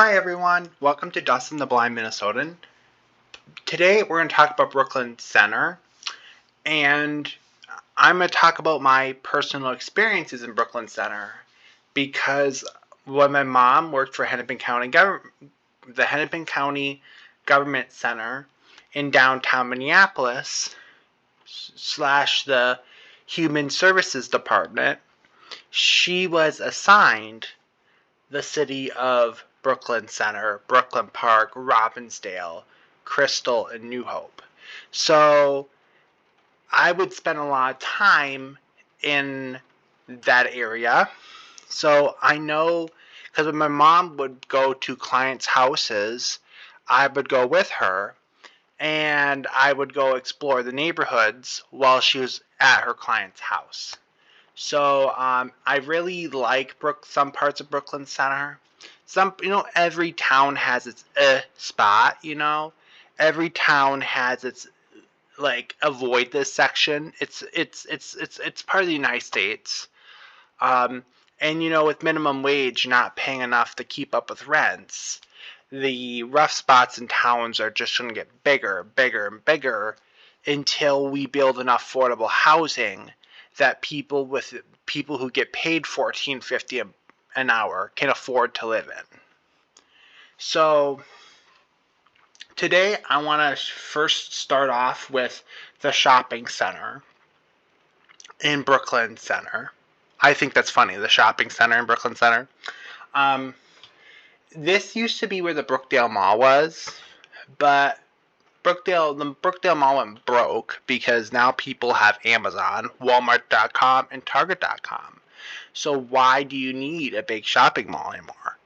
Hi everyone, welcome to Dustin the Blind Minnesotan. Today we're going to talk about Brooklyn Center, and I'm going to talk about my personal experiences in Brooklyn Center because when my mom worked for the Hennepin County Government Center in downtown Minneapolis / the Human Services Department, she was assigned the city of Brooklyn Center, Brooklyn Park, Robbinsdale, Crystal, and New Hope. So I would spend a lot of time in that area. So I know, because when my mom would go to clients' houses, I would go with her, and I would go explore the neighborhoods while she was at her client's house. So I really like some parts of Brooklyn Center. Every town has its spot. Every town has its avoid this section. It's part of the United States. And with minimum wage not paying enough to keep up with rents, the rough spots in towns are just going to get bigger, bigger, and bigger until we build enough affordable housing that people who get paid $14.50 an hour can afford to live in. So today I want to first start off with the shopping center in Brooklyn Center. I think that's funny, the shopping center in Brooklyn Center. This used to be where the Brookdale Mall was, but the Brookdale Mall went broke because now people have Amazon, Walmart.com, and Target.com. So why do you need a big shopping mall anymore?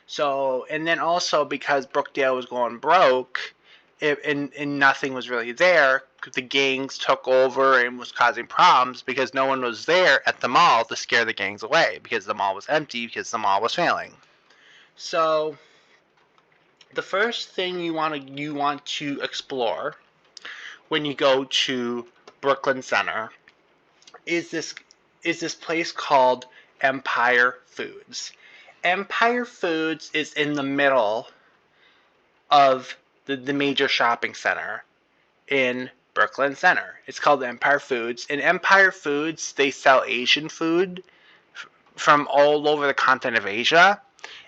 So, and then also because Brookdale was going broke, and nothing was really there, the gangs took over and was causing problems because no one was there at the mall to scare the gangs away because the mall was empty because the mall was failing. So the first thing you want to explore when you go to Brooklyn Center is this place called Empire Foods. Empire Foods is in the middle of the major shopping center in Brooklyn Center. It's called Empire Foods. In Empire Foods, they sell Asian food from all over the continent of Asia,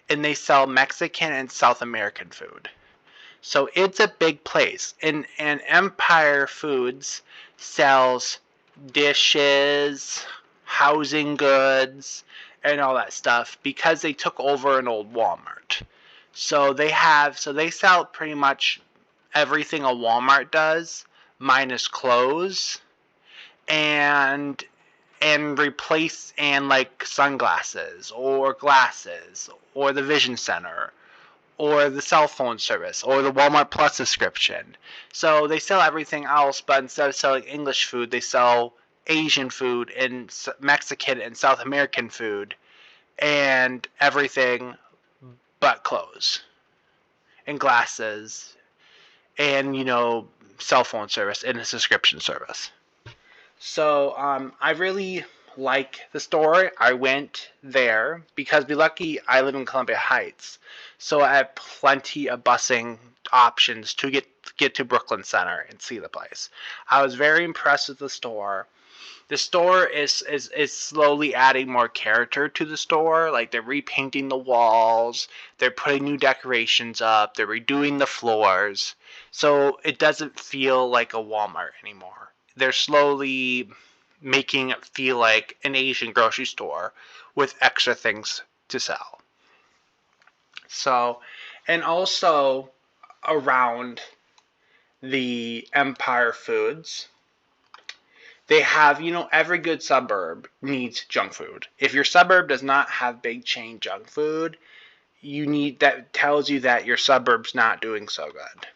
and they sell Mexican and South American food. So it's a big place. And Empire Foods sells dishes, housing goods, and all that stuff because they took over an old Walmart. So they sell pretty much everything a Walmart does, minus clothes, and replace sunglasses or glasses or the Vision Center or the cell phone service or the Walmart Plus subscription. So they sell everything else, but instead of selling English food, they sell Asian food and Mexican and South American food and everything but clothes and glasses and cell phone service and a subscription service. So I really like the store. I went there because I live in Columbia Heights, so I have plenty of busing options to get to Brooklyn Center and see the place. I was very impressed with the store. The store is slowly adding more character to the store. Like, they're repainting the walls, they're putting new decorations up, they're redoing the floors, so it doesn't feel like a Walmart anymore. They're slowly making it feel like an Asian grocery store with extra things to sell. So, and also around the Empire Foods, they have, every good suburb needs junk food. If your suburb does not have big chain junk food, that tells you that your suburb's not doing so good.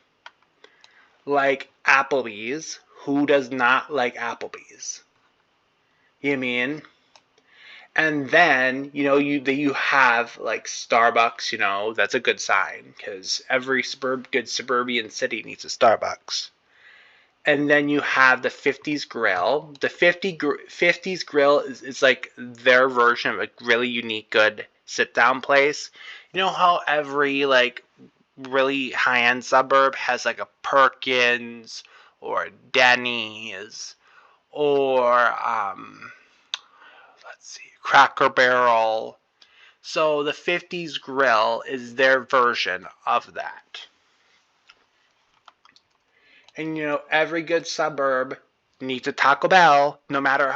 Like Applebee's. Who does not like Applebee's? You mean? And then, you have like Starbucks, that's a good sign because every good suburban city needs a Starbucks. And then you have the 50s Grill. The 50s Grill is like their version of a really unique, good sit-down place. You know how every, like, really high-end suburb has, like, a Perkins or a Denny's or, let's see, Cracker Barrel. So the 50s Grill is their version of that. And every good suburb needs a Taco Bell, no matter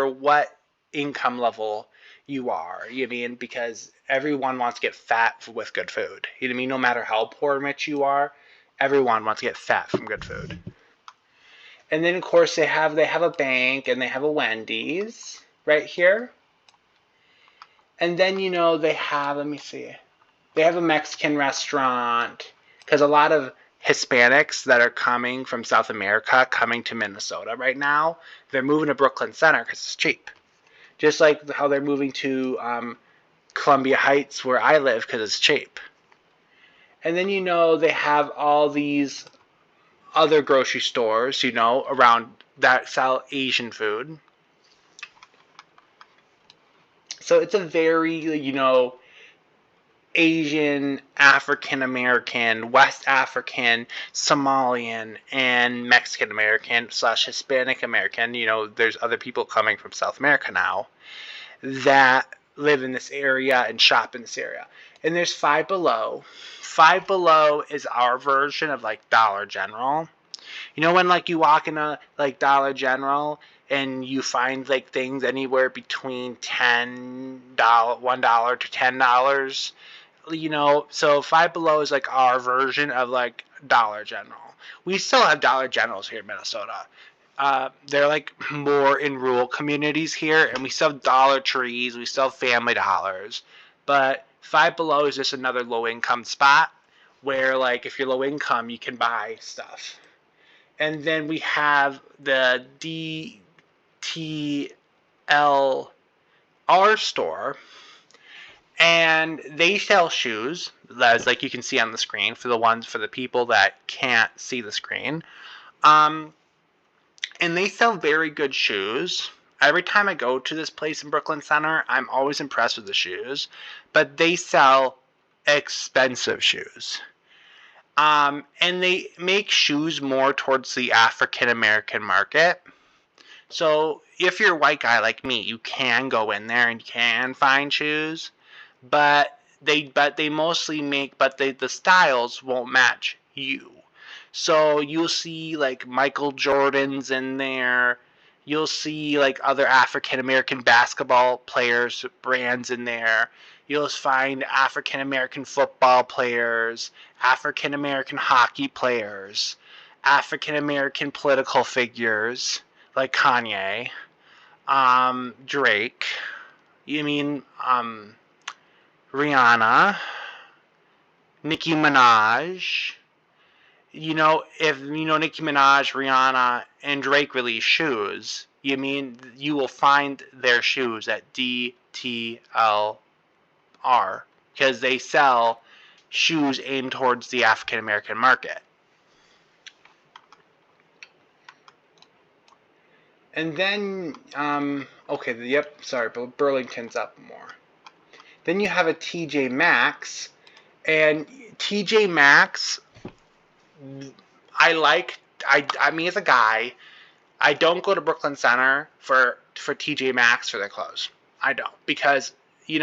what income level you are. Because everyone wants to get fat with good food. No matter how poor or rich you are, everyone wants to get fat from good food. And then of course they have a bank and they have a Wendy's right here. And then they have, let me see, they have a Mexican restaurant, because a lot of Hispanics that are coming from South America coming to Minnesota right now, they're moving to Brooklyn Center because it's cheap. Just like how they're moving to Columbia Heights where I live because it's cheap. And then they have all these other grocery stores, around that sell Asian food. So it's a very, Asian, African American, West African, Somalian, and Mexican American / Hispanic American. There's other people coming from South America now that live in this area and shop in this area. And there's Five Below. Five Below is our version of like Dollar General. When like you walk in a like Dollar General and you find like things anywhere between $1 to $10. So Five Below is like our version of like Dollar General. We still have Dollar Generals here in Minnesota. They're like more in rural communities here, and we still have Dollar Trees, we still have Family Dollars. But Five Below is just another low income spot where like if you're low income you can buy stuff. And then we have the DTLR store. And they sell shoes, as like you can see on the screen, for the people that can't see the screen. And they sell very good shoes. Every time I go to this place in Brooklyn Center, I'm always impressed with the shoes. But they sell expensive shoes. And they make shoes more towards the African American market. So if you're a white guy like me, you can go in there and you can find shoes. But they mostly make, the styles won't match you. So you'll see like Michael Jordan's in there. You'll see like other African American basketball players brands in there. You'll find African American football players, African American hockey players, African American political figures like Kanye, Drake. Rihanna, Nicki Minaj. If Nicki Minaj, Rihanna, and Drake release shoes, you will find their shoes at DTLR because they sell shoes aimed towards the African American market. And then, but Burlington's up more. Then you have a TJ Maxx, and TJ Maxx, as a guy, I don't go to Brooklyn Center for TJ Maxx for their clothes. I don't, because, in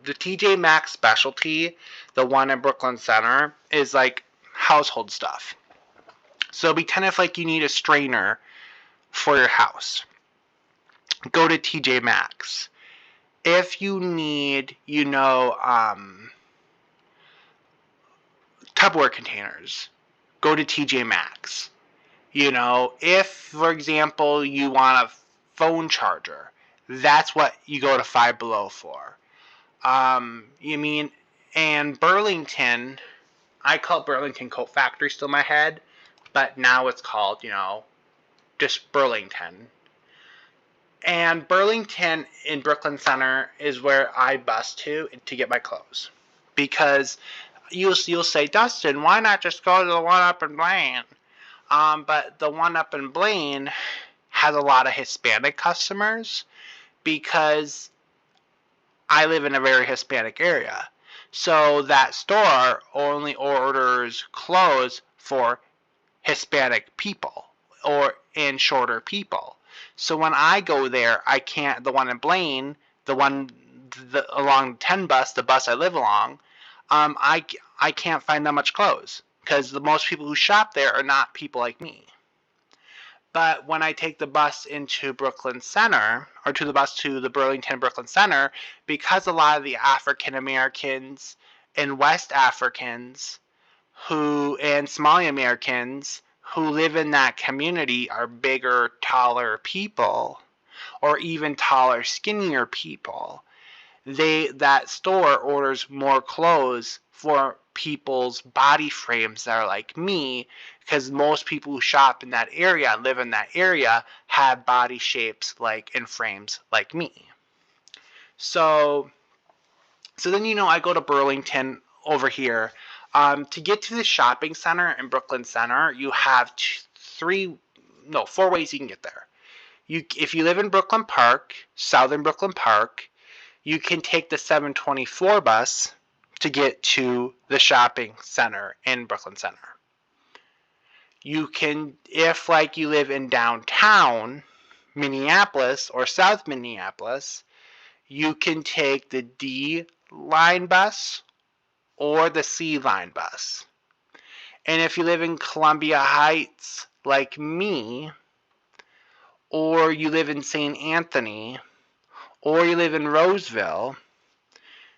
the TJ Maxx specialty, the one in Brooklyn Center, is like household stuff. So it'd be kind of like you need a strainer for your house. Go to TJ Maxx. If you need, Tupperware containers, go to TJ Maxx. If, for example, you want a phone charger, that's what you go to Five Below for. And Burlington, I call it Burlington Coat Factory still in my head, but now it's called, just Burlington. And Burlington in Brooklyn Center is where I bus to get my clothes. Because you'll say, Dustin, why not just go to the one up in Blaine? But the one up in Blaine has a lot of Hispanic customers because I live in a very Hispanic area. So that store only orders clothes for Hispanic people and shorter people. So when I go there, I can't. The one in Blaine, along 10 bus, the bus I live along, I can't find that much clothes because the most people who shop there are not people like me. But when I take the bus into Brooklyn Center, or to the bus to the Burlington Brooklyn Center, because a lot of the African Americans and West Africans and Somali Americans who live in that community are bigger, taller people, or even taller, skinnier people, that store orders more clothes for people's body frames that are like me, because most people who shop in that area, live in that area, have body shapes and frames like me. So then I go to Burlington over here. To get to the shopping center in Brooklyn Center, you have 4 ways you can get there. If you live in Brooklyn Park, Southern Brooklyn Park, you can take the 724 bus to get to the shopping center in Brooklyn Center. You can, if you live in downtown Minneapolis or South Minneapolis, you can take the D line bus or the C line bus. And if you live in Columbia Heights like me, or you live in St. Anthony, or you live in Roseville,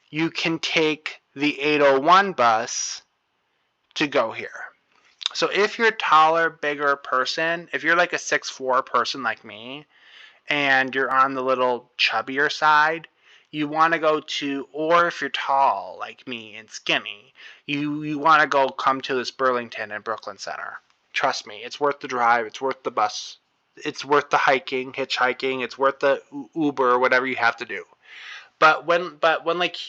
you can take the 801 bus to go here. So if you're a taller, bigger person, if you're like a 6'4" person like me, and you're on the little chubbier side, you want to go to, or if you're tall like me and skinny, you want to come to this Burlington and Brooklyn Center. Trust me, it's worth the drive, it's worth the bus, it's worth the hitchhiking, it's worth the Uber, whatever you have to do. But when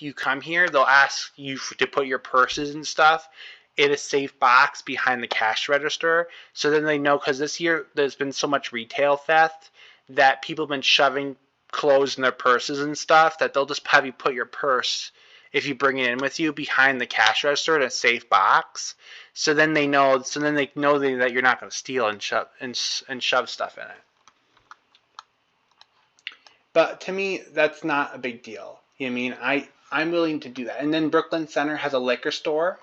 you come here, they'll ask you to put your purses and stuff in a safe box behind the cash register. So then they know, because this year there's been so much retail theft that people have been shoving clothes in their purses and stuff, that they'll just have you put your purse, if you bring it in with you, behind the cash register in a safe box. So then they know. That you're not going to steal and shove stuff in it. But to me, that's not a big deal. You know what I mean? I'm willing to do that. And then Brooklyn Center has a liquor store.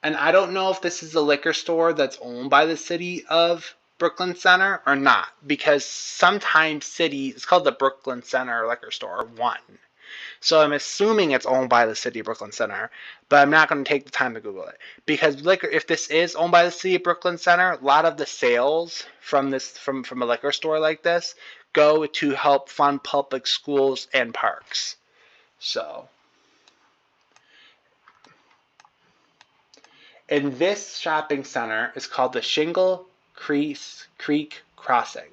And I don't know if this is a liquor store that's owned by the city of Brooklyn Center or not. Because sometimes it's called the Brooklyn Center Liquor Store 1. So I'm assuming it's owned by the city of Brooklyn Center. But I'm not going to take the time to Google it. Because if this is owned by the city of Brooklyn Center, a lot of the sales from a liquor store like this go to help fund public schools and parks. So, and this shopping center is called the Shingle Creek Crossing.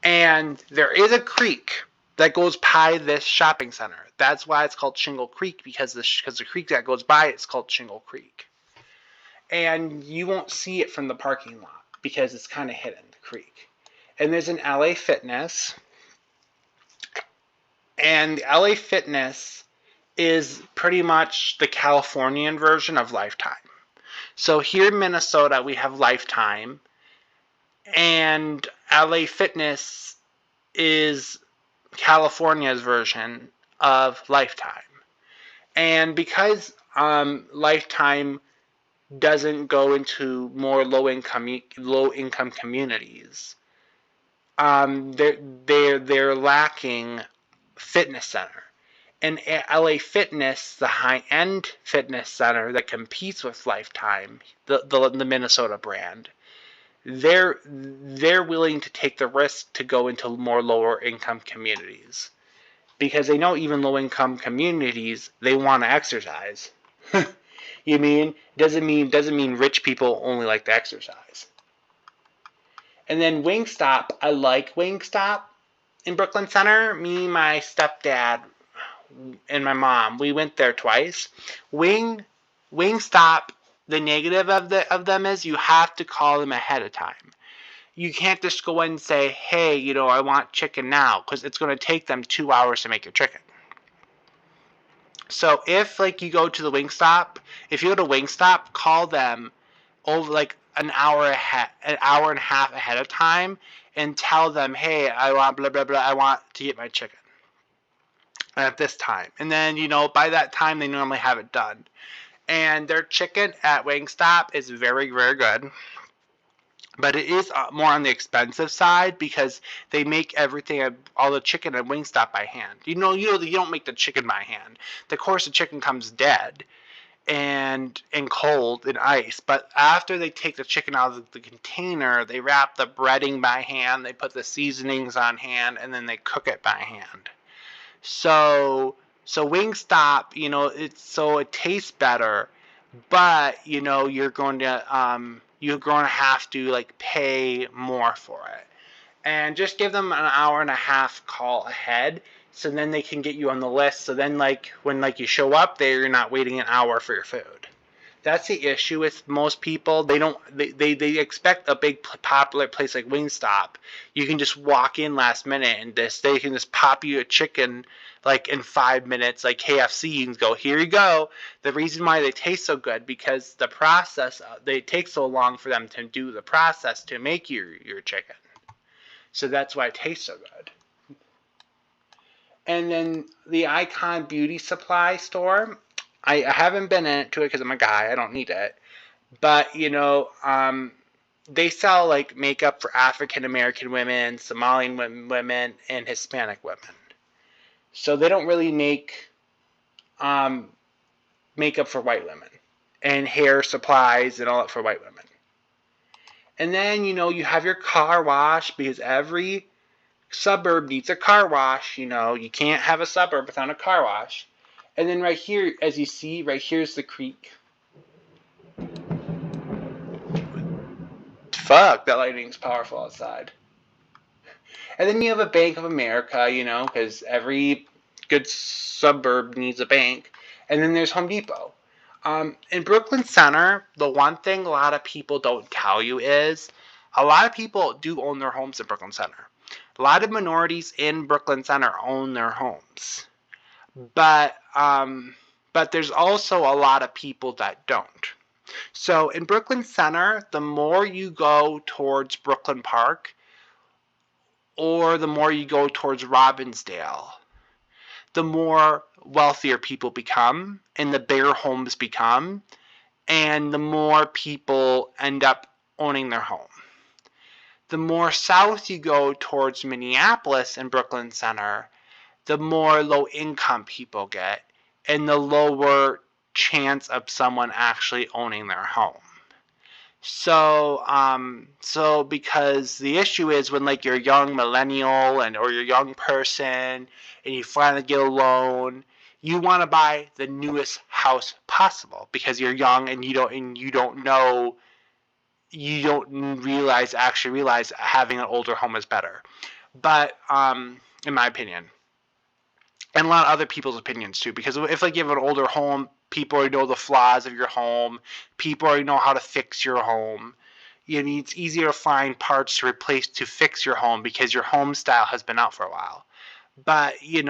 And there is a creek that goes by this shopping center. That's why it's called Shingle Creek, because the creek that goes by it's called Shingle Creek. And you won't see it from the parking lot because it's kind of hidden, the creek. And there's an LA Fitness. And LA Fitness is pretty much the Californian version of Lifetime. So here in Minnesota, we have Lifetime. And LA Fitness is California's version of Lifetime. And because Lifetime doesn't go into more low-income communities, they're lacking fitness center. And LA Fitness, the high-end fitness center that competes with Lifetime, the Minnesota brand, they're willing to take the risk to go into more lower-income communities, because they know even low-income communities, they want to exercise. You mean doesn't mean rich people only like to exercise. And then Wingstop, I like Wingstop in Brooklyn Center. Me, my stepdad, and my mom, we went there twice. Wingstop, the negative of them is you have to call them ahead of time. You can't just go in and say, hey, I want chicken now, because it's going to take them 2 hours to make your chicken. So if like you go to the Wingstop, if you go to Wingstop, call them over like an hour ahead, an hour and a half ahead of time, and tell them, hey, I want blah blah blah. I want to get my chicken at this time, and then by that time they normally have it done. And their chicken at Wingstop is very very good. But it is more on the expensive side because they make everything, all the chicken at Wingstop by hand. You don't make the chicken by hand. Of course, the chicken comes dead and cold in ice. But after they take the chicken out of the container, they wrap the breading by hand. They put the seasonings on hand, and then they cook it by hand. So Wingstop, it tastes better, but you're going to have to like pay more for it. And just give them an hour and a half call ahead, so then they can get you on the list. So then like when like you show up there, you're not waiting an hour for your food. That's the issue with most people. They expect a big popular place like Wingstop. You can just walk in last minute and they can just pop you a chicken like in 5 minutes, like KFC. You can go, here you go. The reason why they taste so good because the process they take so long for them to do the process to make your chicken. So that's why it tastes so good. And then the Icon Beauty Supply store. I haven't been into it because I'm a guy. I don't need it. But, they sell like makeup for African American women, Somalian women, and Hispanic women. So they don't really make makeup for white women and hair supplies and all that for white women. And then, you have your car wash because every suburb needs a car wash. You can't have a suburb without a car wash. And then right here, as you see, right here's the creek. Fuck, that lightning's powerful outside. And then you have a Bank of America, because every good suburb needs a bank. And then there's Home Depot. In Brooklyn Center, the one thing a lot of people don't tell you is a lot of people do own their homes in Brooklyn Center. A lot of minorities in Brooklyn Center own their homes. But there's also a lot of people that don't. So in Brooklyn Center, the more you go towards Brooklyn Park or the more you go towards Robbinsdale, the more wealthier people become and the bigger homes become, and the more people end up owning their home. The more south you go towards Minneapolis and Brooklyn Center, the more low-income people get, and the lower chance of someone actually owning their home. So because the issue is when like you're a young millennial or you're a young person and you finally get a loan, you want to buy the newest house possible because you're young and you don't realize having an older home is better. But in my opinion. And a lot of other people's opinions too, because if like you have an older home, people already know the flaws of your home. People already know how to fix your home. It's easier to find parts to fix your home because your home style has been out for a while. But a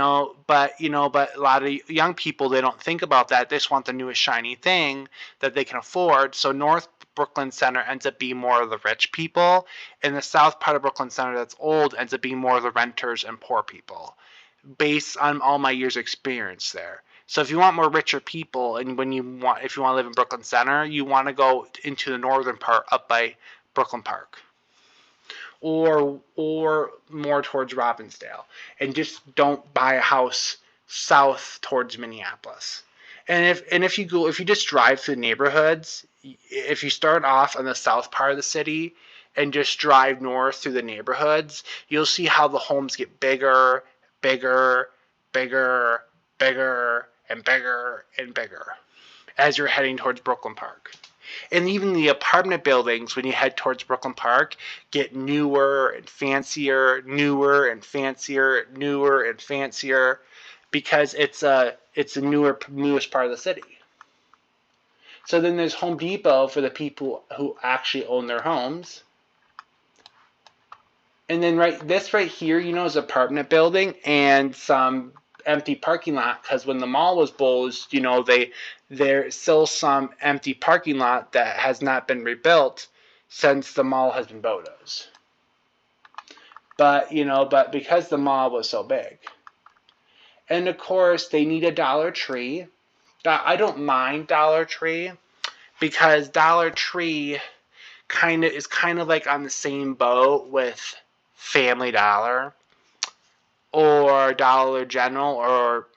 lot of young people, they don't think about that. They just want the newest shiny thing that they can afford. So North Brooklyn Center ends up being more of the rich people, and the south part of Brooklyn Center that's old ends up being more of the renters and poor people, based on all my years of experience there. So if you want more richer people, and if you want to live in Brooklyn Center, you want to go into the northern part up by Brooklyn Park, or more towards Robbinsdale, and just don't buy a house south towards Minneapolis. And if you just drive through neighborhoods, if you start off on the south part of the city and just drive north through the neighborhoods, you'll see how the homes get bigger, bigger, bigger, bigger, and bigger and bigger as you're heading towards Brooklyn Park. And even the apartment buildings, when you head towards Brooklyn Park, get newer and fancier, newer and fancier, newer and fancier, because it's the newest part of the city. So then there's Home Depot for the people who actually own their homes. And then this right here, is apartment building and some empty parking lot, because when the mall was bulldozed, there's still some empty parking lot that has not been rebuilt since the mall has been bulldozed. But because the mall was so big, and of course they need a Dollar Tree. I don't mind Dollar Tree because Dollar Tree is kind of like on the same boat with Family Dollar or Dollar General or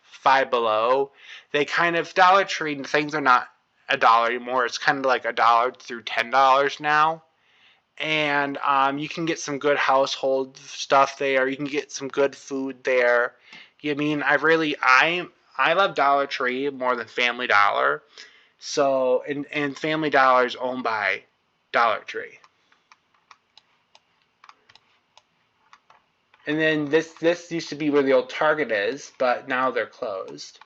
Five Below. They Dollar Tree, things are not $1 anymore. It's kind of like $1 through $10 now. And you can get some good household stuff there. You can get some good food there. I love Dollar Tree more than Family Dollar. So, and Family Dollar is owned by Dollar Tree. And then this used to be where the old Target is, but now they're closed.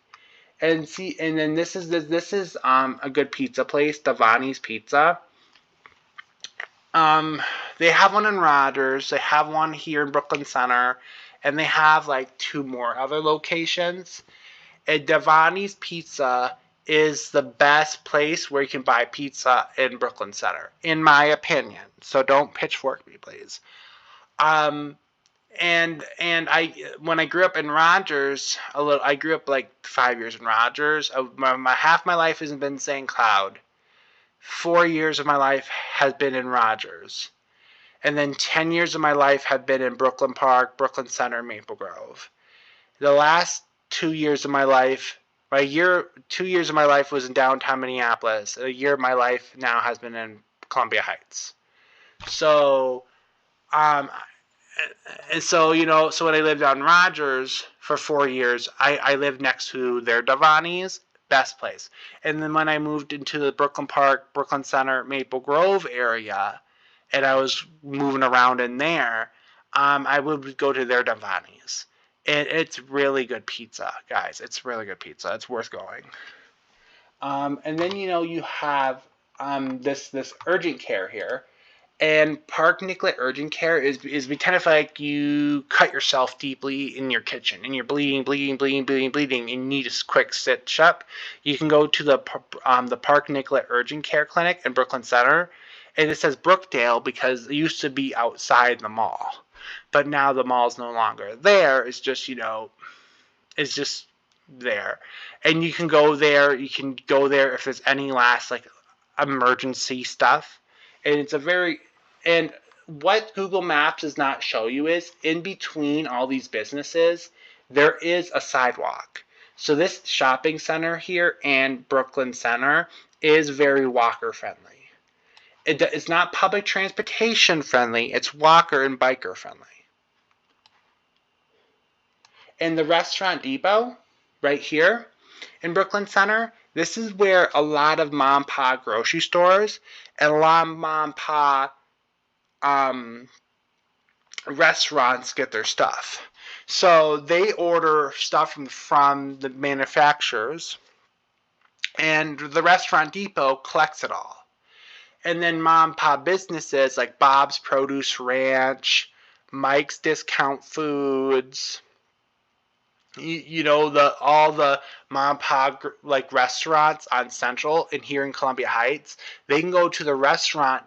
And then this is a good pizza place, Davani's Pizza. They have one in Rogers, they have one here in Brooklyn Center, and they have like 2 more other locations. And Davani's Pizza is the best place where you can buy pizza in Brooklyn Center, in my opinion. So don't pitchfork me, please. And when I grew up in Rogers, I grew up like 5 years in Rogers. Half my life has been in St. Cloud. 4 years of my life has been in Rogers. And then 10 years of my life have been in Brooklyn Park, Brooklyn Center, Maple Grove. The last 2 years of my life, 2 years of my life was in downtown Minneapolis. A year of my life now has been in Columbia Heights. So, and so, so when I lived on Rogers for 4 years, I lived next to their Davani's, best place. And then when I moved into the Brooklyn Park, Brooklyn Center, Maple Grove area, and I was moving around in there, I would go to their Davani's. And it's really good pizza, guys. It's really good pizza. It's worth going. And then, you have this urgent care here. And Park Nicollet Urgent Care is kind of like you cut yourself deeply in your kitchen and you're bleeding, and you need a quick stitch up. You can go to the Park Nicollet Urgent Care Clinic in Brooklyn Center, and it says Brookdale because it used to be outside the mall, but now the mall's no longer there. It's just it's just there, and you can go there. You can go there if there's any last emergency stuff. And what Google Maps does not show you is in between all these businesses, there is a sidewalk. So this shopping center here and Brooklyn Center is very walker friendly. It's not public transportation friendly, it's walker and biker friendly. And the Restaurant Depot, right here in Brooklyn Center, this is where a lot of mom and pop grocery stores and a lot of mom and pop restaurants get their stuff. So they order stuff from the manufacturers, and the Restaurant Depot collects it all. And then mom and pop businesses like Bob's Produce Ranch, Mike's Discount Foods, all the mom and pop restaurants on Central and here in Columbia Heights, they can go to the Restaurant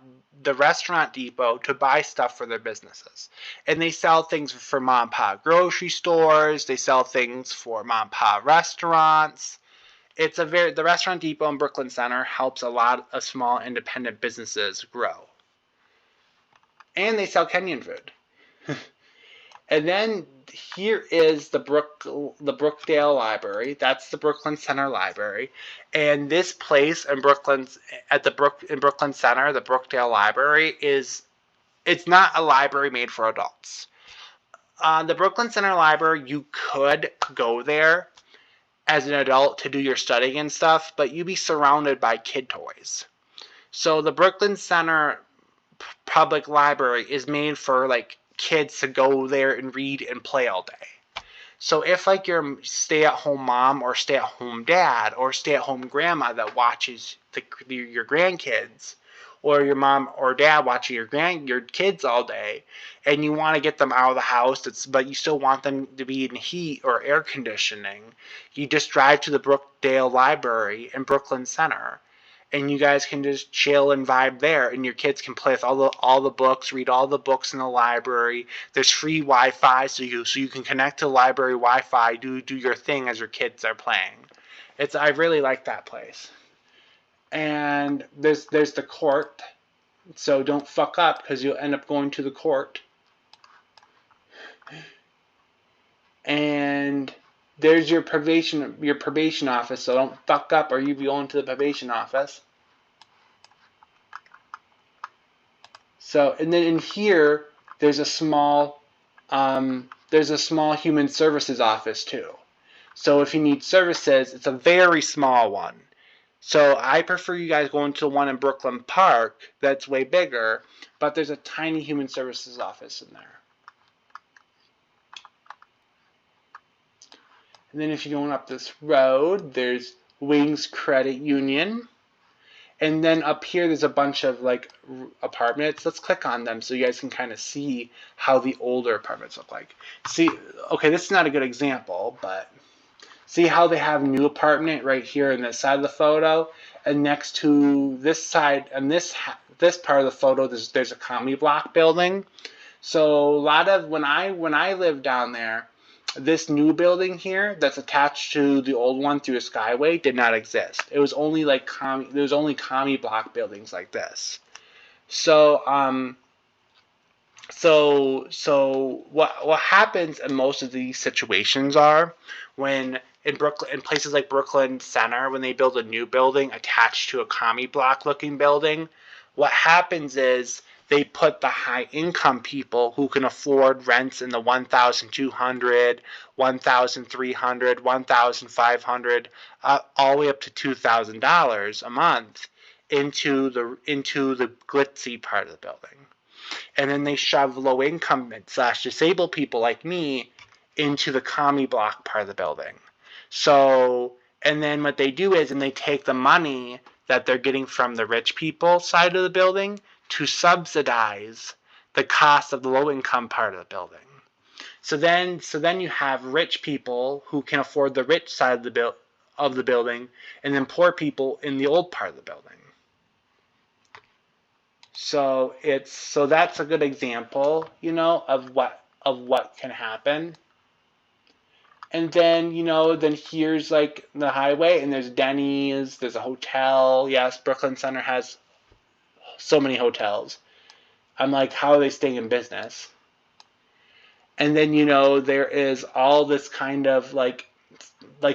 Depot to buy stuff for their businesses. And they sell things for mom and pop grocery stores, they sell things for mom and pop restaurants. The Restaurant Depot in Brooklyn Center helps a lot of small independent businesses grow. And they sell Kenyan food. And then here is the Brookdale Library. That's the Brooklyn Center Library. And this place in Brooklyn Center, the Brookdale Library, it's not a library made for adults. The Brooklyn Center Library, you could go there as an adult to do your studying and stuff, but you'd be surrounded by kid toys. So the Brooklyn Center Public Library is made for kids to go there and read and play all day. So if you're a stay-at-home mom or stay-at-home dad or stay-at-home grandma that watches your grandkids, or your mom or dad watching your kids all day, and you want to get them out of the house, but you still want them to be in heat or air conditioning, you just drive to the Brookdale Library in Brooklyn Center, and you guys can just chill and vibe there, and your kids can play with all the books, read all the books in the library. There's free Wi-Fi, so you can connect to the library Wi-Fi, do your thing as your kids are playing. I really like that place. And there's the court, so don't fuck up because you'll end up going to the court. And there's your probation office, so don't fuck up or you'll be going to the probation office. So, and then in here, there's a small human services office too. So if you need services, it's a very small one. So I prefer you guys going to the one in Brooklyn Park that's way bigger, but there's a tiny human services office in there. And then if you're going up this road, there's Wings Credit Union. And then up here, there's a bunch of like apartments. Let's click on them so you guys can kind of see how the older apartments look like. See, okay, this is not a good example, but see how they have new apartment right here on this side of the photo, and next to this side and this part of the photo, there's a comedy block building. So a lot of when I lived down there, this new building here that's attached to the old one through a skyway did not exist. It was only like there was only commie block buildings like this. So what happens in most of these situations are when in places like Brooklyn Center, when they build a new building attached to a commie block looking building, what happens is they put the high-income people who can afford rents in the $1,200, $1,300, $1,500, all the way up to $2,000 a month into the glitzy part of the building. And then they shove low-income / disabled people like me into the commie block part of the building. So, and then what they do is, and they take the money that they're getting from the rich people side of the building to subsidize the cost of the low-income part of the building. So then you have rich people who can afford the rich side of the building, and then poor people in the old part of the building. So that's a good example, of what can happen. And then, then here's like the highway, and there's Denny's, there's a hotel. Yes, Brooklyn Center has so many hotels. I'm like, how are they staying in business? And then, there is all this kind of like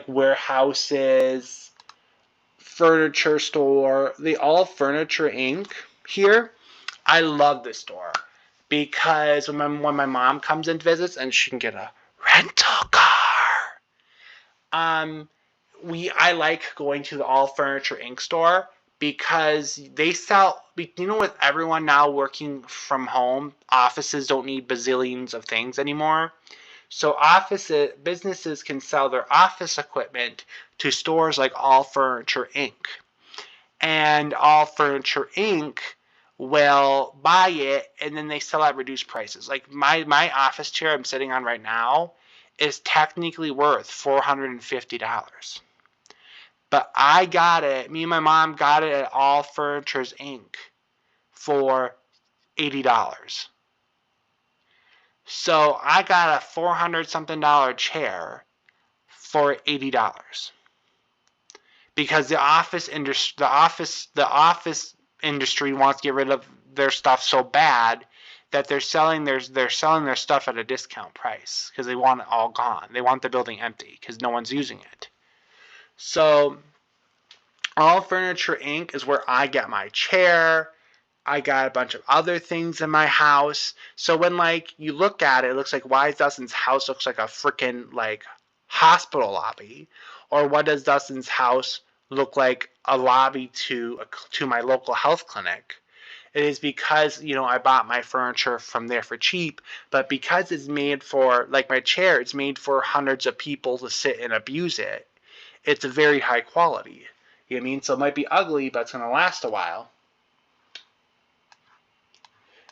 warehouses, furniture store. They all Furniture Inc. here. I love this store because when my mom comes and visits and she can get a rental car. I like going to the All Furniture Inc. store because they sell, with everyone now working from home, offices don't need bazillions of things anymore. So businesses can sell their office equipment to stores like All Furniture Inc. And All Furniture Inc. will buy it, and then they sell at reduced prices. Like my office chair I'm sitting on right now is technically worth $450. But I got it, me and my mom got it at All Furnitures Inc. for $80. So I got a $400-something chair for $80. Because the office industry wants to get rid of their stuff so bad that they're selling their stuff at a discount price because they want it all gone. They want the building empty because no one's using it. So All Furniture Inc. is where I get my chair. I got a bunch of other things in my house. So when you look at it, it looks like why Dustin's house looks like a freaking hospital lobby, or what does Dustin's house look like a lobby to my local health clinic? It is because, I bought my furniture from there for cheap, but because it's made for, my chair, it's made for hundreds of people to sit and abuse it. It's a very high quality. You know what I mean? So it might be ugly, but it's going to last a while.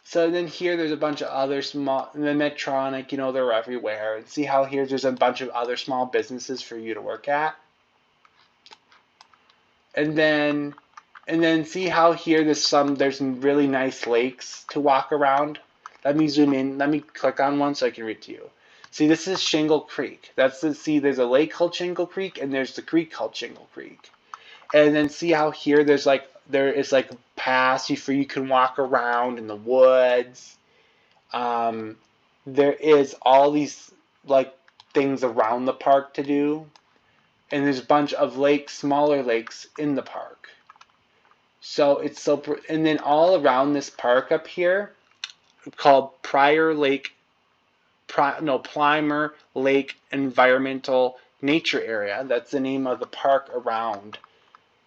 So then here there's a bunch of other small, and the Medtronic, they're everywhere. And see how here there's a bunch of other small businesses for you to work at. And then see how here there's some really nice lakes to walk around. Let me zoom in. Let me click on one so I can read to you. See, this is Shingle Creek. There's a lake called Shingle Creek, and there's the creek called Shingle Creek. And then see how here there is like paths for you can walk around in the woods. There is all these like things around the park to do, and there's a bunch of lakes, smaller lakes in the park. So and then all around this park up here, called Primer Lake Environmental Nature Area. That's the name of the park around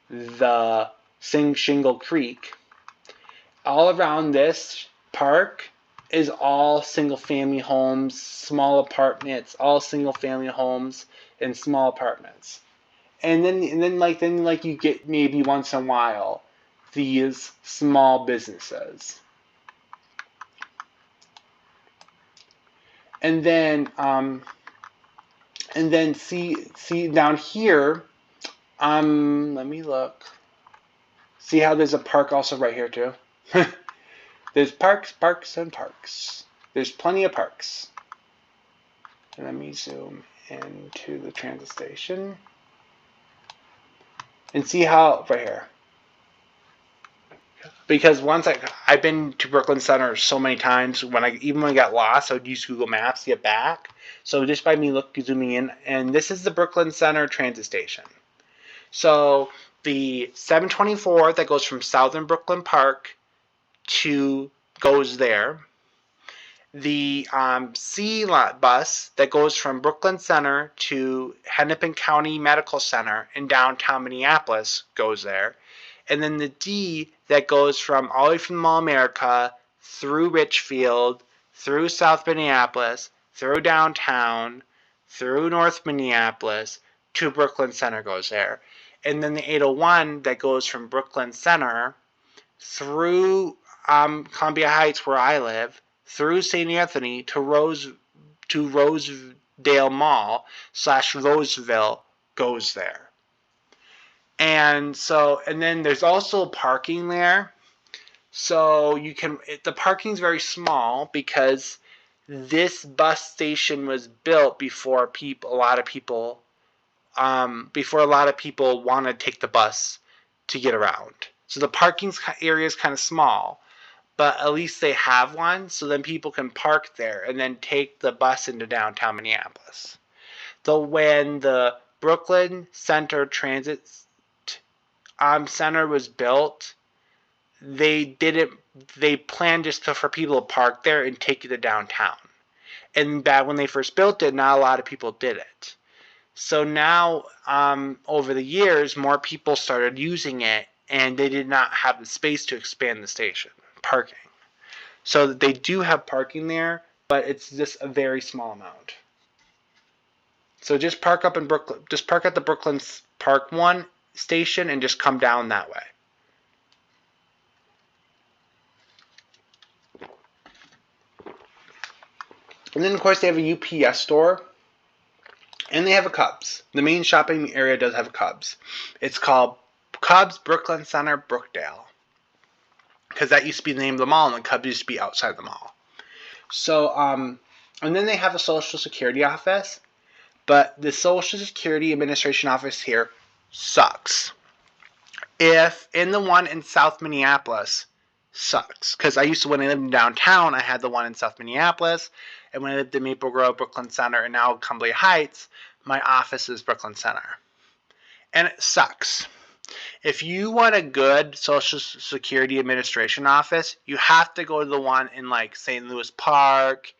the Shingle Creek. All around this park is all single-family homes, small apartments, all single-family homes and small apartments. And then you get maybe once in a while these small businesses. And then see down here, let me look. See how there's a park also right here too? There's parks, and parks. There's plenty of parks. And let me zoom into the transit station. And see how, right here. Because once I've been to Brooklyn Center so many times, even when I got lost, I would use Google Maps to get back. So just by me zooming in, and this is the Brooklyn Center transit station. So the 724 that goes from Southern Brooklyn Park goes there. The C bus that goes from Brooklyn Center to Hennepin County Medical Center in downtown Minneapolis goes there. And then the D that goes from all the way from Mall America through Richfield, through South Minneapolis, through downtown, through North Minneapolis to Brooklyn Center goes there. And then the 801 that goes from Brooklyn Center through Columbia Heights, where I live, through St. Anthony to Rosedale Mall / Roseville goes there. And then there's also parking there. So the parking's very small because this bus station was built before a lot of people want to take the bus to get around. So the parking area is kind of small, but at least they have one, so then people can park there and then take the bus into downtown Minneapolis. So when the Brooklyn Center Transit Center was built, they planned just for people to park there and take you to downtown. And back when they first built it, not a lot of people did it. So now, over the years, more people started using it, and they did not have the space to expand the station parking. So they do have parking there, but it's just a very small amount. So just park up in Brooklyn. Just park at the Brooklyn Park 1 station and just come down that way. And then, of course, they have a UPS store. And they have a Cubs. The main shopping area does have a Cubs. It's called Cubs Brooklyn Center Brookdale. Because that used to be the name of the mall, and the Cubs used to be outside the mall. So, and then they have a Social Security office. But the Social Security Administration office here sucks. In the one in South Minneapolis sucks. Because when I lived in downtown, I had the one in South Minneapolis. And when I lived in Maple Grove, Brooklyn Center, and now Columbia Heights, my office is Brooklyn Center. And it sucks. If you want a good Social Security Administration office, you have to go to the one in like St. Louis Park,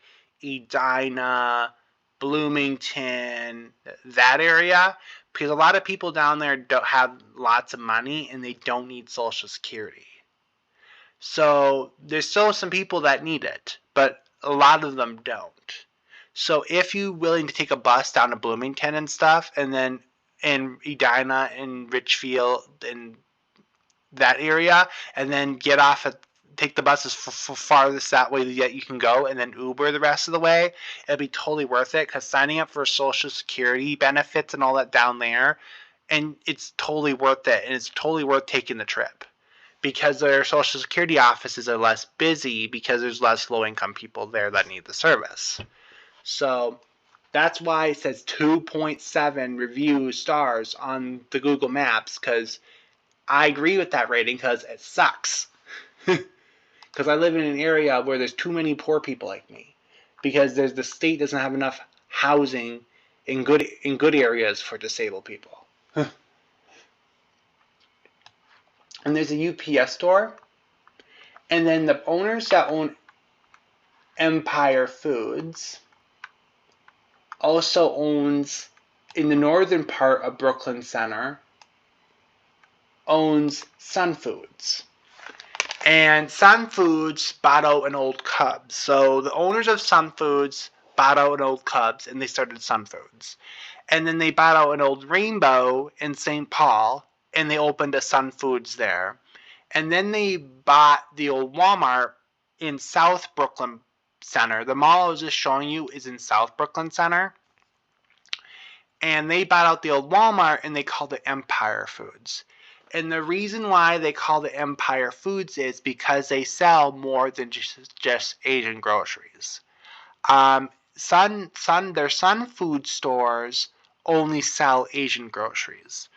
Edina, Bloomington, that area. Because a lot of people down there don't have lots of money and they don't need Social Security. So there's still some people that need it, but a lot of them don't. So if you're willing to take a bus down to Bloomington and stuff, and then in Edina and Richfield and that area, and then get off at take the buses farthest that way that you can go, and then Uber the rest of the way. It'll be totally worth it, because signing up for Social Security benefits and all that down there, and it's totally worth it, and it's totally worth taking the trip, because their Social Security offices are less busy because there's less low-income people there that need the service. So that's why it says 2.7 review stars on the Google Maps, because I agree with that rating, because it sucks. Because I live in an area where there's too many poor people like me, because the state doesn't have enough housing in good areas for disabled people. And there's a UPS store, and then the owners that own Empire Foods also owns, in the northern part of Brooklyn Center, owns Sun Foods. And Sun Foods bought out an old Cubs. So the owners of Sun Foods bought out an old Cubs, and they started Sun Foods. And then they bought out an old Rainbow in St. Paul, and they opened a Sun Foods there. And then they bought the old Walmart in South Brooklyn Center. The mall I was just showing you is in South Brooklyn Center. And they bought out the old Walmart, and they called it Empire Foods. And the reason why they call it Empire Foods is because they sell more than just Asian groceries. Their Sun Food stores only sell Asian groceries.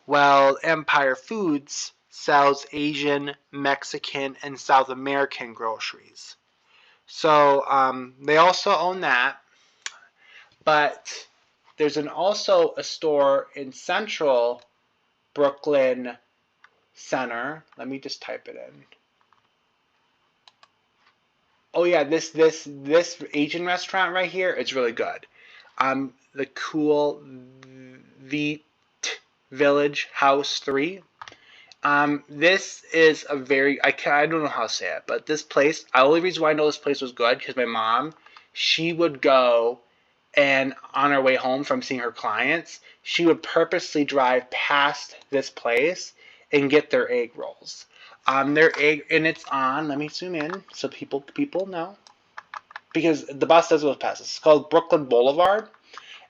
Well, Empire Foods sells Asian, Mexican, and South American groceries. So they also own that. But there's also a store in Central Brooklyn Center. Let me just type it in. Oh yeah, this Asian restaurant right here, it's really good. The Cool Vit Village House 3. This is a very, I don't know how to say it, but this place, the only reason why I know this place was good, because my mom, she would go, and on her way home from seeing her clients, she would purposely drive past this place and get their egg rolls. Their egg, and it's on, let me zoom in so people know, because the bus does go past. It's called Brooklyn Boulevard,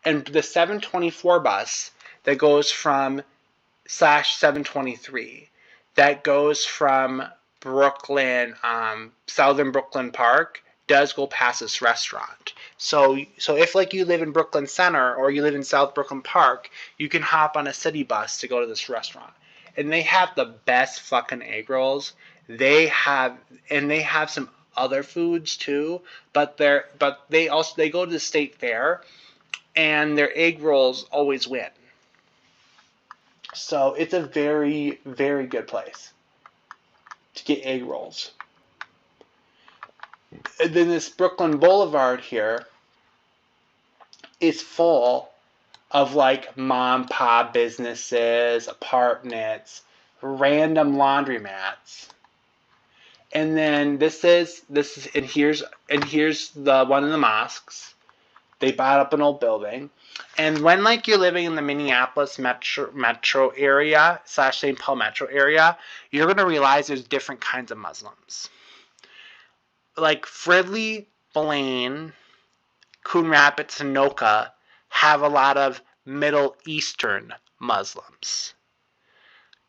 and the 724 bus that goes from /723, that goes from Brooklyn, Southern Brooklyn Park, does go past this restaurant. So if like you live in Brooklyn Center or you live in South Brooklyn Park, you can hop on a city bus to go to this restaurant. And they have the best fucking egg rolls. They have some other foods too, but they go to the state fair, and their egg rolls always win. So it's a very, very good place to get egg rolls. And then this Brooklyn Boulevard here is full of like mom pop businesses, apartments, random laundromats. And then this is and here's the one in the mosques. They bought up an old building. And when like you're living in the Minneapolis metro area / St. Paul metro area, you're gonna realize there's different kinds of Muslims. Like Fridley, Blaine, Coon Rapids, and Anoka have a lot of Middle Eastern Muslims.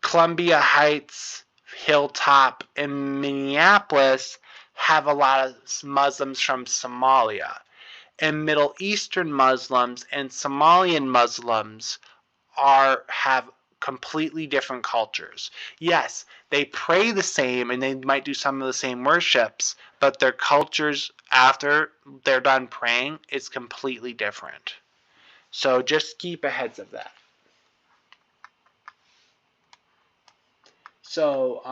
Columbia Heights, Hilltop, and Minneapolis have a lot of Muslims from Somalia. And Middle Eastern Muslims and Somalian Muslims have completely different cultures. Yes, they pray the same and they might do some of the same worships, but their cultures after they're done praying is completely different. So just keep ahead of that. So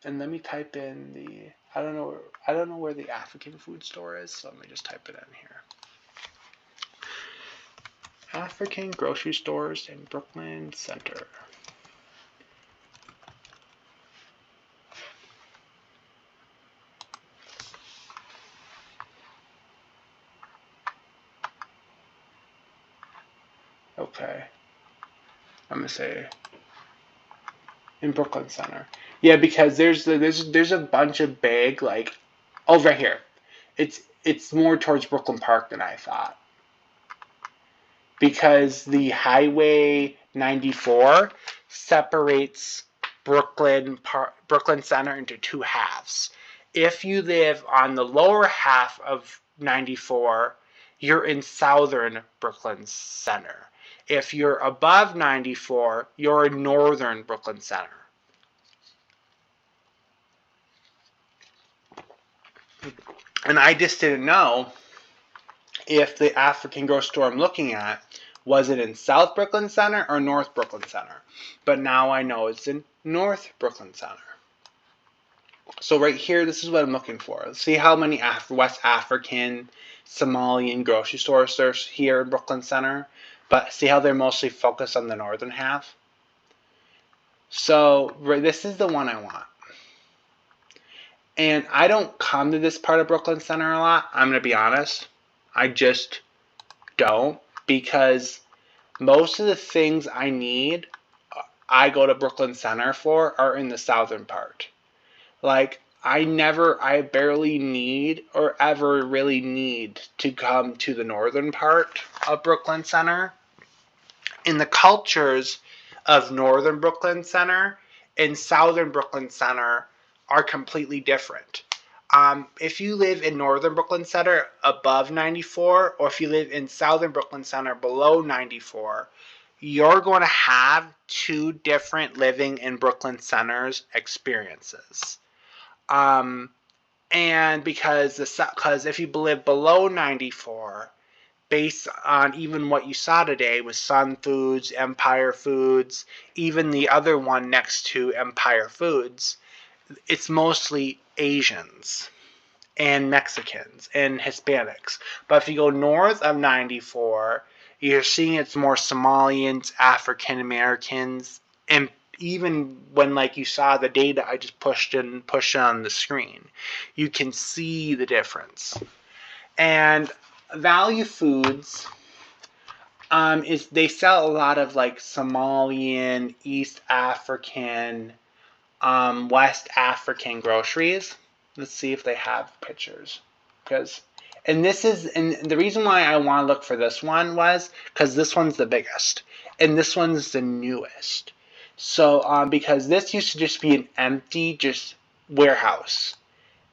and let me type in the I don't know where the African food store is, so let me just type it in here. African grocery stores in Brooklyn Center. Okay. I'm going to say in Brooklyn Center. Yeah, because there's a bunch of big like over here. It's more towards Brooklyn Park than I thought because the Highway 94 separates Brooklyn Center into two halves. If you live on the lower half of 94, you're in southern Brooklyn Center. If you're above 94, you're in northern Brooklyn Center. And I just didn't know if the African grocery store I'm looking at was it in South Brooklyn Center or North Brooklyn Center. But now I know it's in North Brooklyn Center. So right here, this is what I'm looking for. See how many West African, Somalian grocery stores there's here in Brooklyn Center? But see how they're mostly focused on the northern half? So this is the one I want. And I don't come to this part of Brooklyn Center a lot, I'm going to be honest. I just don't, because most of the things I need, I go to Brooklyn Center for, are in the southern part. Like, I barely need or ever really need to come to the northern part of Brooklyn Center. In the cultures of northern Brooklyn Center and southern Brooklyn Center are completely different. If you live in northern Brooklyn Center above 94, or if you live in southern Brooklyn Center below 94, you're going to have two different living in Brooklyn Center's experiences. And because if you live below 94, based on even what you saw today with Sun Foods, Empire Foods, even the other one next to Empire Foods, it's mostly Asians and Mexicans and Hispanics. But if you go north of 94, you're seeing it's more Somalians, African Americans, and even when like you saw the data I just pushed on the screen, you can see the difference. And Value Foods is they sell a lot of like Somalian, East African, West African groceries. Let's see if they have pictures. And the reason why I want to look for this one was because this one's the biggest and this one's the newest. So because this used to just be an empty just warehouse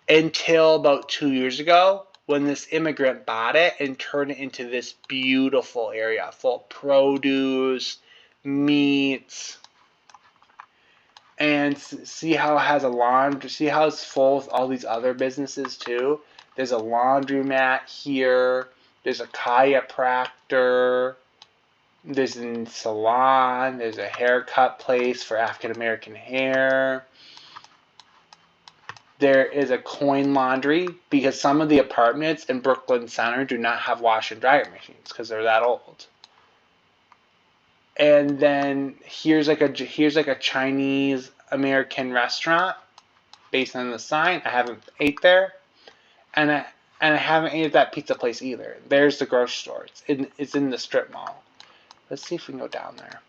until about 2 years ago when this immigrant bought it and turned it into this beautiful area full of produce, meats, and see how it has a laundry. See how it's full with all these other businesses too. There's a laundromat here. There's a chiropractor. There's a salon. There's a haircut place for African American hair. There is a coin laundry because some of the apartments in Brooklyn Center do not have wash and dryer machines because they're that old. And then here's like a Chinese American restaurant based on the sign. I haven't ate there, and I haven't ate at that pizza place either. There's the grocery store. It's in the strip mall. Let's see if we can go down there.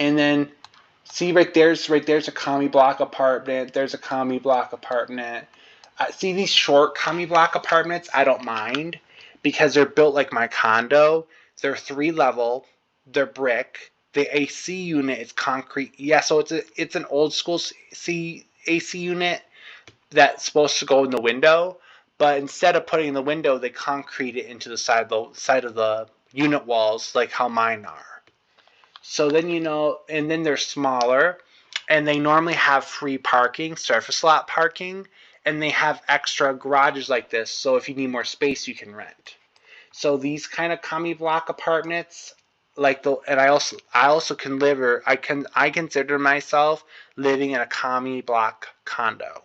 And then see there's a commie block apartment. There's a commie block apartment. See these short commie block apartments, I don't mind because they're built like my condo. They're 3-level. They're brick. The AC unit is concrete. Yeah, so it's an old school AC unit that's supposed to go in the window, but instead of putting in the window, they concrete it into the side of the unit walls like how mine are. So then and then they're smaller, and they normally have free parking, surface lot parking. And they have extra garages like this, so if you need more space, you can rent. So these kind of commie block apartments, and I also can live, or I consider myself living in a commie block condo,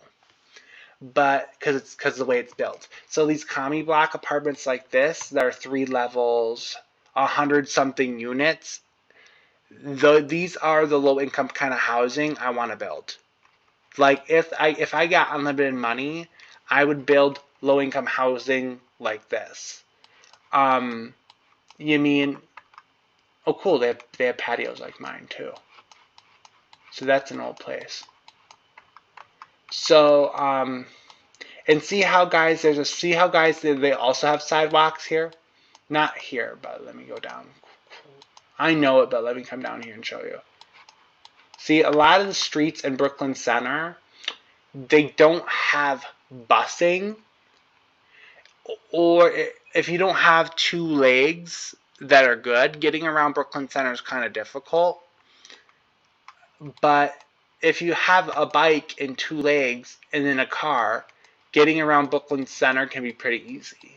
but because of the way it's built. So these commie block apartments like this, that are 3 levels, 100-something units. These are the low income kind of housing I want to build. Like if I got unlimited money, I would build low income housing like this. Oh, cool. They have patios like mine too. So that's an old place. So and see how guys they also have sidewalks here. Not here, but let me go down. I know it, but let me come down here and show you. See, a lot of the streets in Brooklyn Center, they don't have busing, or if you don't have two legs that are good, getting around Brooklyn Center is kind of difficult. But if you have a bike and two legs and then a car, getting around Brooklyn Center can be pretty easy.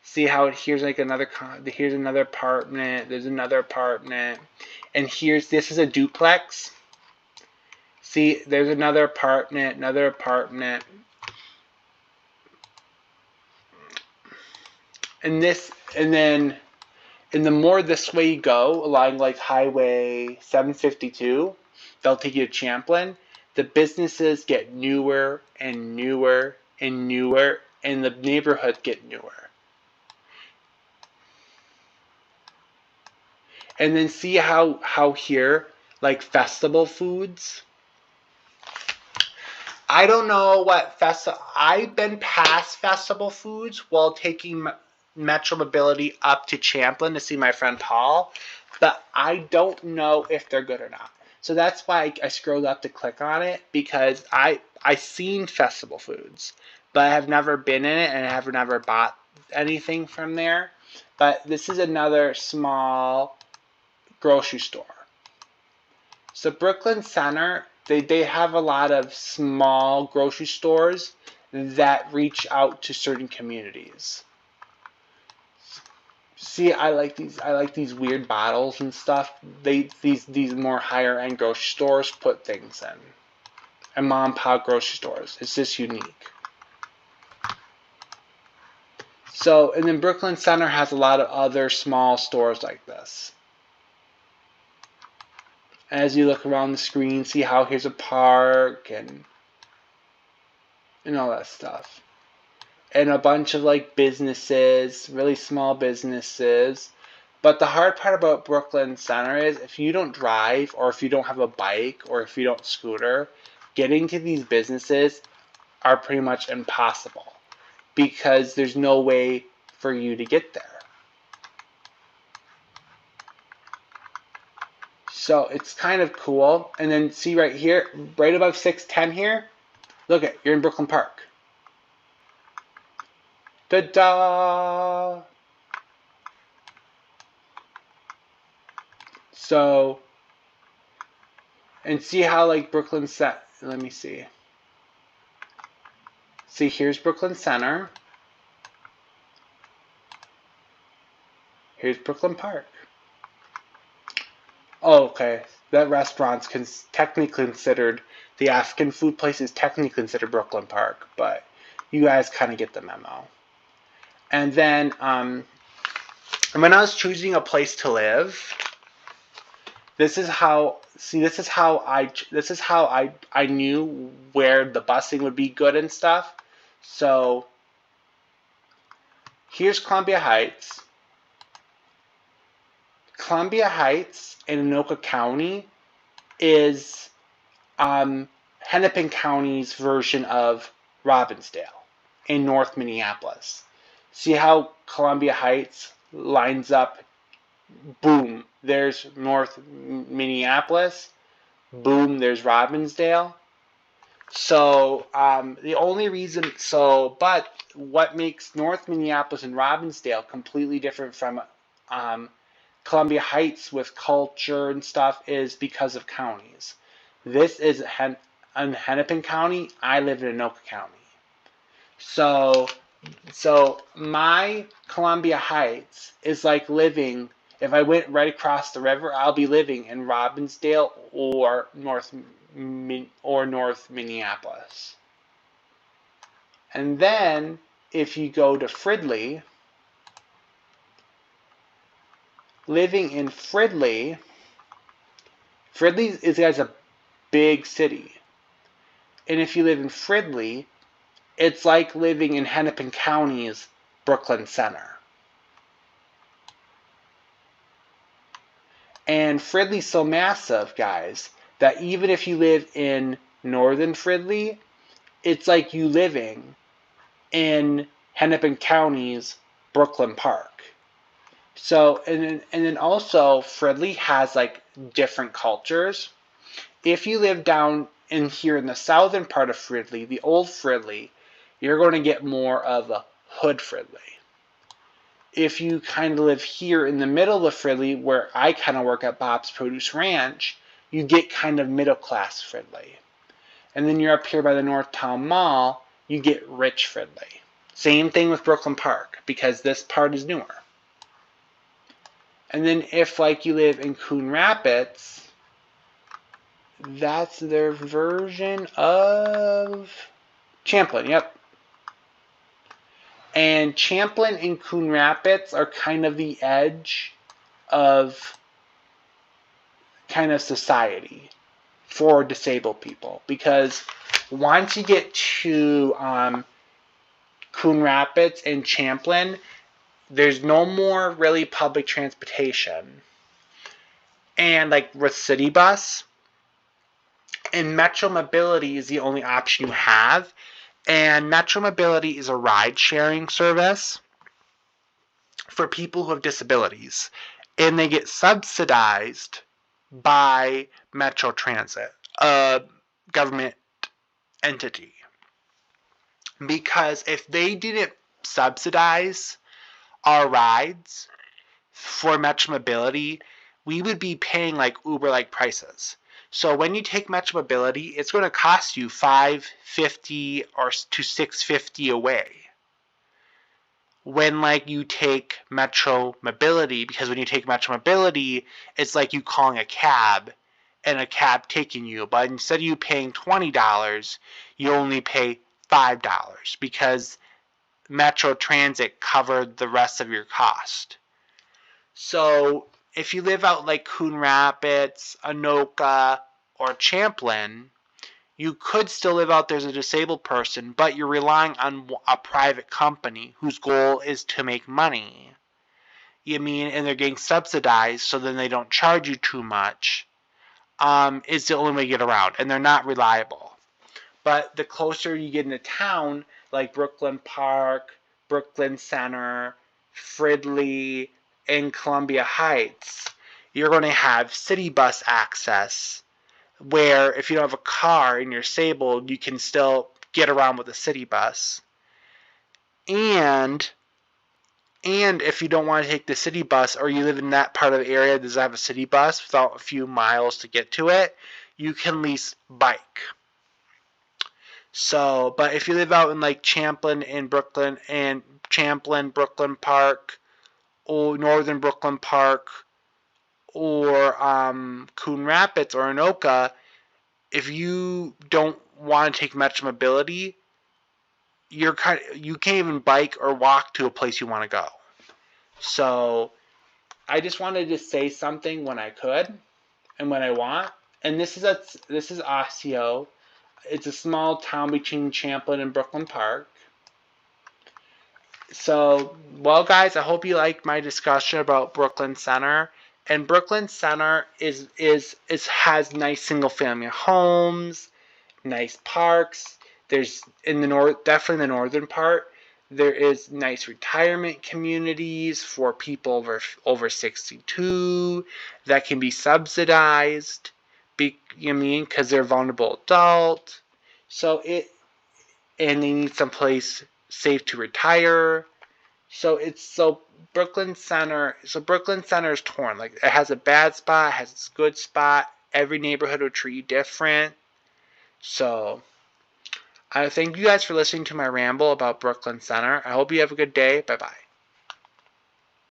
See how here's like here's another apartment, there's another apartment, and this is a duplex. See, there's another apartment, and then the more this way you go along like Highway 752, they'll take you to Champlain. The businesses get newer and newer and newer, and the neighborhoods get newer. And then see how here, like festival foods. I don't know what I've been past festival foods while taking Metro Mobility up to Champlain to see my friend Paul, but I don't know if they're good or not. So that's why I scrolled up to click on it, because I seen festival foods, but I have never been in it and I have never bought anything from there. But this is another small grocery store. So Brooklyn Center, they have a lot of small grocery stores that reach out to certain communities. See, I like these weird bottles and stuff. These more higher end grocery stores put things in. And mom and pop grocery stores. It's just unique. So, and then Brooklyn Center has a lot of other small stores like this. As you look around the screen, see how here's a park and all that stuff. And a bunch of like businesses, really small businesses. But the hard part about Brooklyn Center is if you don't drive, or if you don't have a bike, or if you don't scooter, getting to these businesses are pretty much impossible, because there's no way for you to get there. So it's kind of cool. And then see right here, right above 610 here, look at, you're in Brooklyn Park. Ta-da! So, and see how like Brooklyn set, let me see. See, here's Brooklyn Center. Here's Brooklyn Park. Oh, okay. That restaurant's technically considered, the African food place is technically considered Brooklyn Park, but you guys kind of get the memo. And then, when I was choosing a place to live, this is how I knew where the busing would be good and stuff. So here's Columbia Heights. Columbia Heights in Anoka County is Hennepin County's version of Robbinsdale in North Minneapolis. See how Columbia Heights lines up? Boom, there's North Minneapolis. Boom, there's Robbinsdale. So the only reason, but what makes North Minneapolis and Robbinsdale completely different from Columbia Heights with culture and stuff is because of counties. This is in Hennepin County. I live in Anoka County. So my Columbia Heights is like living, if I went right across the river, I'll be living in Robbinsdale or North Minneapolis. And then if you go to Fridley, living in Fridley is a big city. And if you live in Fridley, it's like living in Hennepin County's Brooklyn Center. And Fridley's so massive, guys, that even if you live in northern Fridley, it's like you living in Hennepin County's Brooklyn Park. So, and then also Fridley has like different cultures. If you live down in here in the southern part of Fridley, the old Fridley, you're going to get more of a hood Fridley. If you kind of live here in the middle of Fridley, where I kind of work at Bob's Produce Ranch, you get kind of middle class Fridley. And then you're up here by the Northtown Mall, you get rich Fridley. Same thing with Brooklyn Park, because this part is newer. And then if like you live in Coon Rapids, that's their version of Champlin, yep. And Champlin and Coon Rapids are kind of the edge of kind of society for disabled people. Because once you get to Coon Rapids and Champlin, there's no more really public transportation. And like with City Bus, and Metro Mobility is the only option you have. And Metro Mobility is a ride-sharing service for people who have disabilities. And they get subsidized by Metro Transit, a government entity. Because if they didn't subsidize our rides for Metro Mobility, we would be paying like Uber-like prices. So when you take Metro Mobility, it's going to cost you $5.50 or to $6.50 away. When like you take Metro Mobility, because when you take Metro Mobility, it's like you calling a cab and a cab taking you. But instead of you paying $20, you only pay $5 because Metro Transit covered the rest of your cost. So if you live out like Coon Rapids, Anoka, or Champlin, you could still live out there as a disabled person, but you're relying on a private company whose goal is to make money. And they're getting subsidized, so then they don't charge you too much. Is the only way to get around, and they're not reliable. But the closer you get into town, like Brooklyn Park, Brooklyn Center, Fridley, and Columbia Heights, you're going to have city bus access, where if you don't have a car and you're disabled, you can still get around with a city bus. And if you don't want to take the city bus, or you live in that part of the area that doesn't have a city bus without a few miles to get to it, you can lease bike. So, but if you live out in like Champlin and Brooklyn, Brooklyn Park, or Northern Brooklyn Park, or Coon Rapids or Anoka, if you don't want to take Metro Mobility, you can't even bike or walk to a place you want to go. So I just wanted to say something when I could and when I want. And this is Osseo. It's a small town between Champlin and Brooklyn Park. So, well, guys, I hope you liked my discussion about Brooklyn Center. And Brooklyn Center has nice single-family homes, nice parks. There's definitely in the northern part, there is nice retirement communities for people over 62 that can be subsidized. Because they're vulnerable adult. And they need someplace safe to retire. So Brooklyn Center is torn. Like, it has a bad spot, it has a good spot. Every neighborhood will treat you different. So I thank you guys for listening to my ramble about Brooklyn Center. I hope you have a good day. Bye-bye.